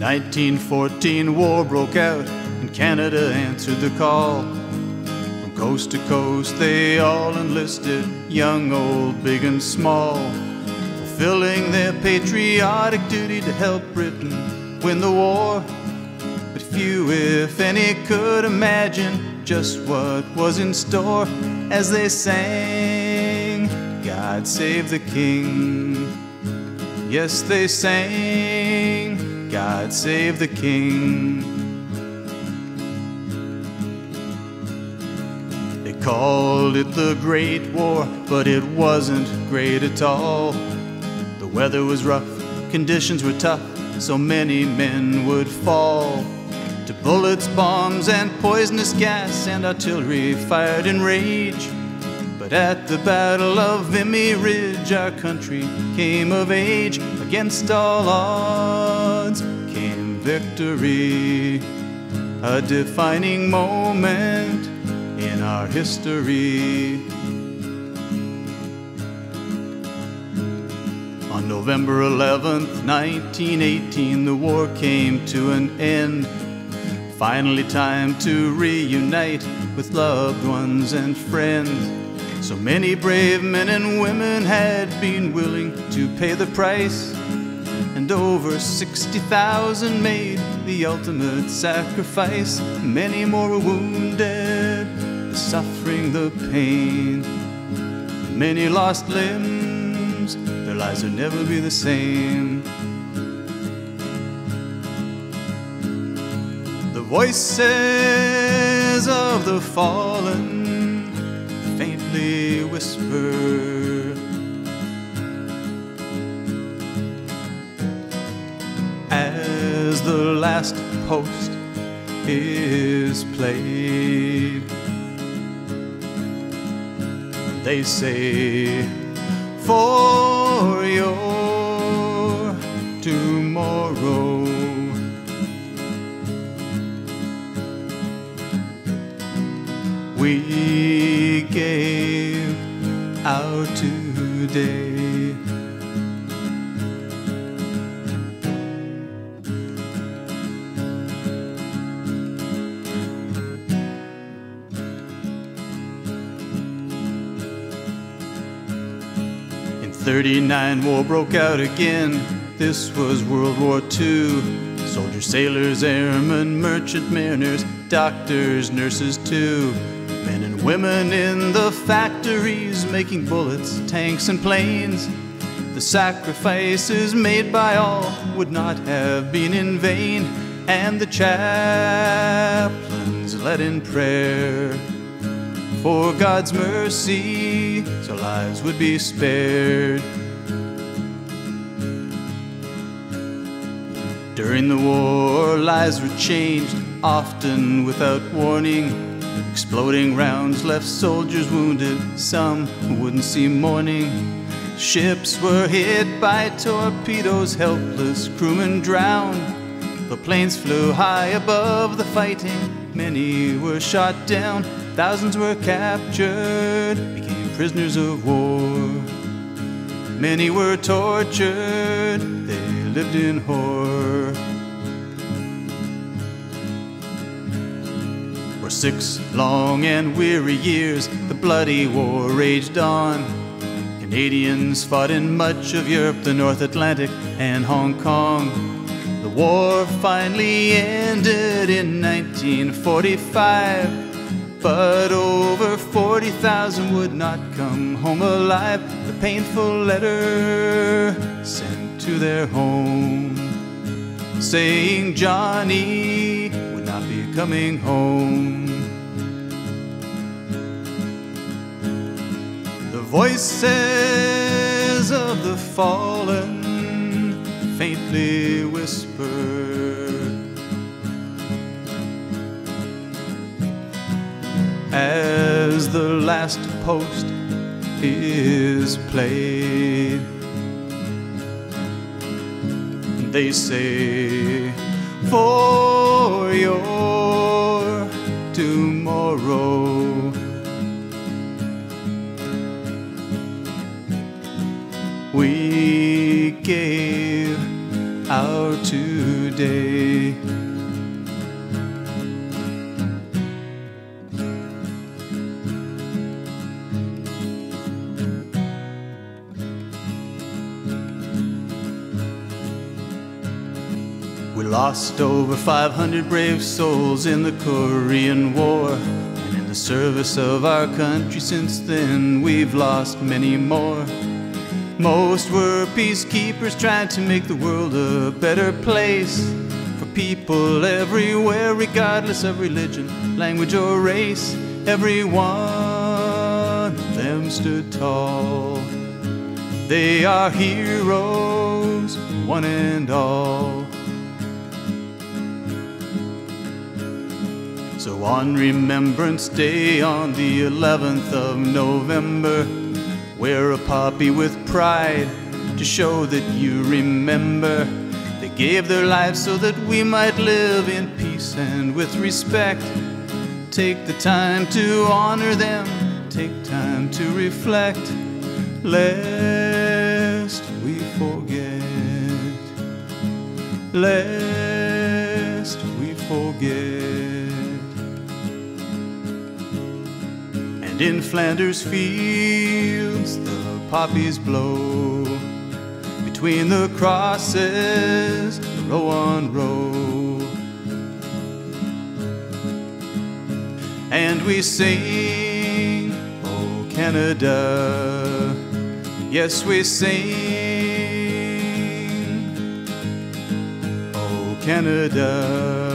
1914 war broke out and Canada answered the call. From coast to coast they all enlisted, young, old, big and small, fulfilling their patriotic duty to help Britain win the war. But few, if any, could imagine just what was in store as they sang, "God Save the King." Yes, they sang, "God Save the King." They called it the Great War, but it wasn't great at all. The weather was rough, conditions were tough, so many men would fall to bullets, bombs, and poisonous gas, and artillery fired in rage. But at the Battle of Vimy Ridge, our country came of age. Against all odds came victory, a defining moment in our history. On November 11th, 1918, the war came to an end. Finally time to reunite with loved ones and friends. So many brave men and women had been willing to pay the price, and over 60,000 made the ultimate sacrifice. Many more were wounded, the suffering, the pain. Many lost limbs, their lives would never be the same. The voices of the fallen faintly whisper as the last post is played. They say, "For your tomorrow we gave our today." In '39 war broke out again. This was World War II. Soldiers, sailors, airmen, merchant mariners, doctors, nurses too. Men and women in the factories making bullets, tanks and planes. The sacrifices made by all would not have been in vain, and the chaplains led in prayer for God's mercy, so lives would be spared. During the war, lives were changed, often without warning. Exploding rounds left soldiers wounded, some wouldn't see morning. Ships were hit by torpedoes, helpless crewmen drowned. The planes flew high above the fighting, many were shot down. Thousands were captured, became prisoners of war. Many were tortured, they lived in horror. For 6 long and weary years, the bloody war raged on. Canadians fought in much of Europe, the North Atlantic, and Hong Kong. The war finally ended in 1945, but over 40,000 would not come home alive. The painful letter sent to their home, saying Johnny would not be coming home. The voices of the fallen faintly whisper as the last post is played. They say, "For your tomorrow we gave our today. We lost over 500 brave souls in the Korean War, and in the service of our country since then we've lost many more. Most were peacekeepers trying to make the world a better place for people everywhere, regardless of religion, language or race. Every one of them stood tall. They are heroes, one and all. So on Remembrance Day, on the 11th of November, wear a poppy with pride to show that you remember. They gave their lives so that we might live in peace and with respect. Take the time to honor them, take time to reflect, lest we forget, lest we forget. In Flanders fields the poppies blow, between the crosses, row on row. And we sing, oh Canada, yes we sing, oh Canada.